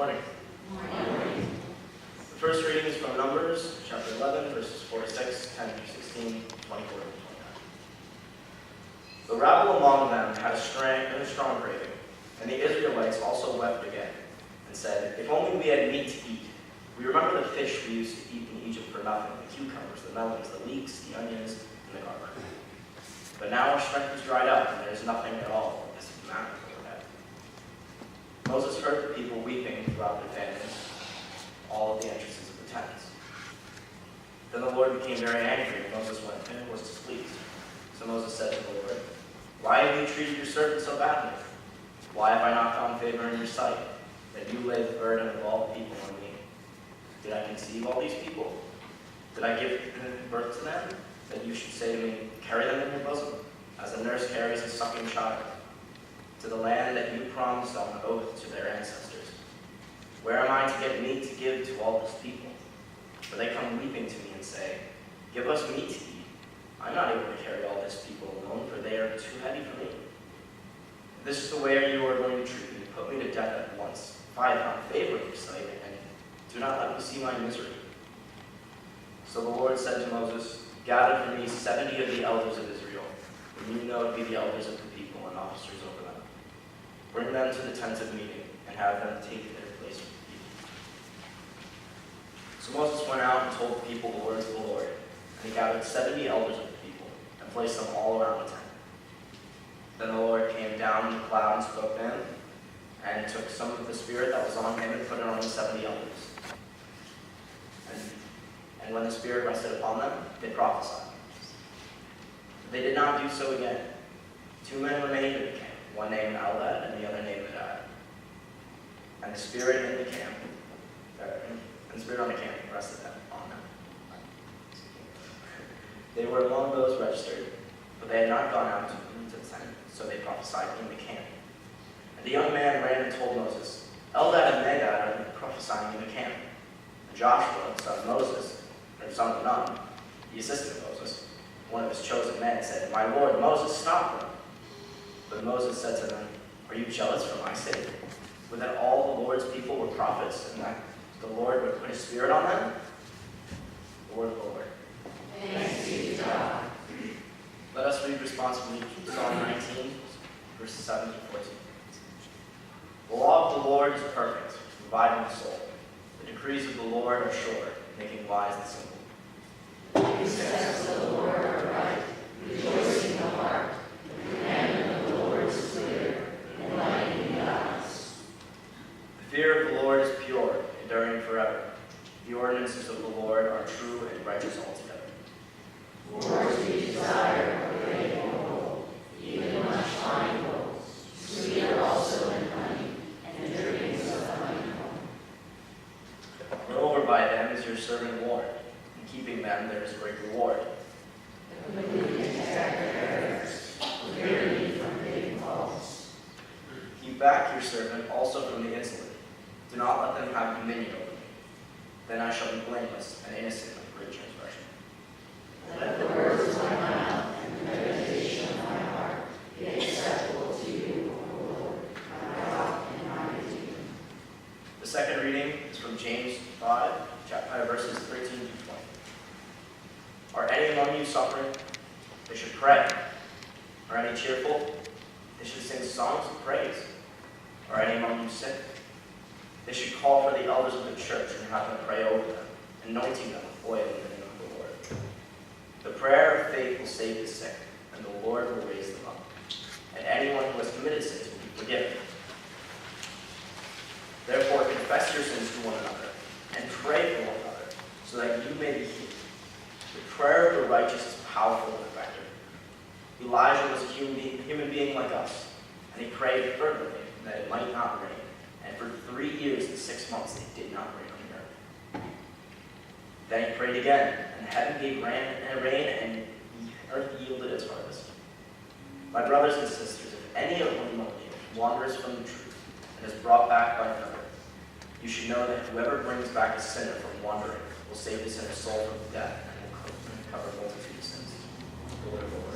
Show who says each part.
Speaker 1: Morning. Morning. The first reading is from Numbers, chapter 11, verses 4 to 6, 10 through 16, 24 to 29. The rabble among them had a strong craving, and the Israelites also wept again, and said, "If only we had meat to eat. We remember the fish we used to eat in Egypt for nothing, the cucumbers, the melons, the leeks, the onions, and the garlic. But now our strength is dried up, and there is nothing at all of this manna overhead." Moses heard the people weeping throughout their families, all of the entrances of the tents. Then the Lord became very angry, and Moses went and was displeased. So Moses said to the Lord, "Why have you treated your servant so badly? Why have I not found favor in your sight, that you lay the burden of all the people on me? Did I conceive all these people? Did I give birth to them, that you should say to me, 'Carry them in your bosom, as a nurse carries a sucking child, to the land that you promised on oath to their ancestors? Where am I to get meat to give to all this people?' For they come weeping to me and say, 'Give us meat to eat.' I'm not able to carry all this people alone, for they are too heavy for me. If this is the way you are going to treat me, put me to death at once, if I have found favor in your sight, and do not let me see my misery." So the Lord said to Moses, "Gather for me 70 of the elders of Israel, whom you know to be the elders of the people and officers over them. Bring them to the tent of meeting, and have them take their place with the people." So Moses went out and told the people the words of the Lord, and he gathered 70 elders of the people, and placed them all around the tent. Then the Lord came down in the cloud and spoke to him, and took some of the Spirit that was on him and put it on the 70 elders. And when the Spirit rested upon them, they prophesied. But they did not do so again. 2 men remained in the camp, one named Eldad and the other named Medad. And the Spirit in the camp, and the Spirit on the camp rested on them. They were among those registered, but they had not gone out to the tent, so they prophesied in the camp. And the young man ran and told Moses, "Eldad and Medad are prophesying in the camp." And Joshua, son of Moses, or son of Nun, the assistant of Moses, one of his chosen men, said, "My lord Moses, stop them." But Moses said to them, "Are you jealous for my sake? Would that all the Lord's people were prophets, and that the Lord would put his Spirit on them?" The word of the Lord.
Speaker 2: Thanks be to God.
Speaker 1: Let us read responsibly Psalm 19, verses 7 to 14. The law of the Lord is perfect, reviving the soul. The decrees of the Lord are sure, making wise the simple.
Speaker 2: The steps of the Lord are right, rejoicing the heart. The commandment of the Lord is clear, enlightening the eyes.
Speaker 1: The fear of the Lord is pure, enduring forever. The ordinances of the Lord are true and righteous altogether.
Speaker 2: More to be desired are great and gold, even much fine gold, sweeter also than honey, and the drippings of the honeycomb.
Speaker 1: Moreover, by them is your servant warned. In keeping them there is great reward.
Speaker 2: The wicked attack their errors, clear me from hidden faults.
Speaker 1: Keep back your servant also from the insolent. Do not let them have dominion over me. Then I shall be blameless and innocent of great transgression.
Speaker 2: Let the words of my mouth and the meditation of my heart be acceptable to you, O Lord, my rock and my redeemer.
Speaker 1: The second reading is from James 5, verses 13 to 20. Are any among you suffering? They should pray. Are any cheerful? They should sing songs of praise. Are any among you sick? They should call for the elders of the church and have them pray over them, anointing them with oil in the name of the Lord. The prayer of faith will save the sick, and the Lord will raise them up. And anyone who has committed sins will be forgiven. Therefore, confess your sins to one another, and pray for one another, so that you may be healed. The prayer of the righteous is powerful and effective. Elijah was a human being like us, and he prayed fervently that it might not rain. And for 3 years and 6 months it did not rain on the earth. Then he prayed again, and heaven gave rain, and the earth yielded its harvest. My brothers and sisters, if any among you wanders from the truth and is brought back by another, you should know that whoever brings back a sinner from wandering will save the sinner's soul from death and will cover multitude of sins. The word of the Lord.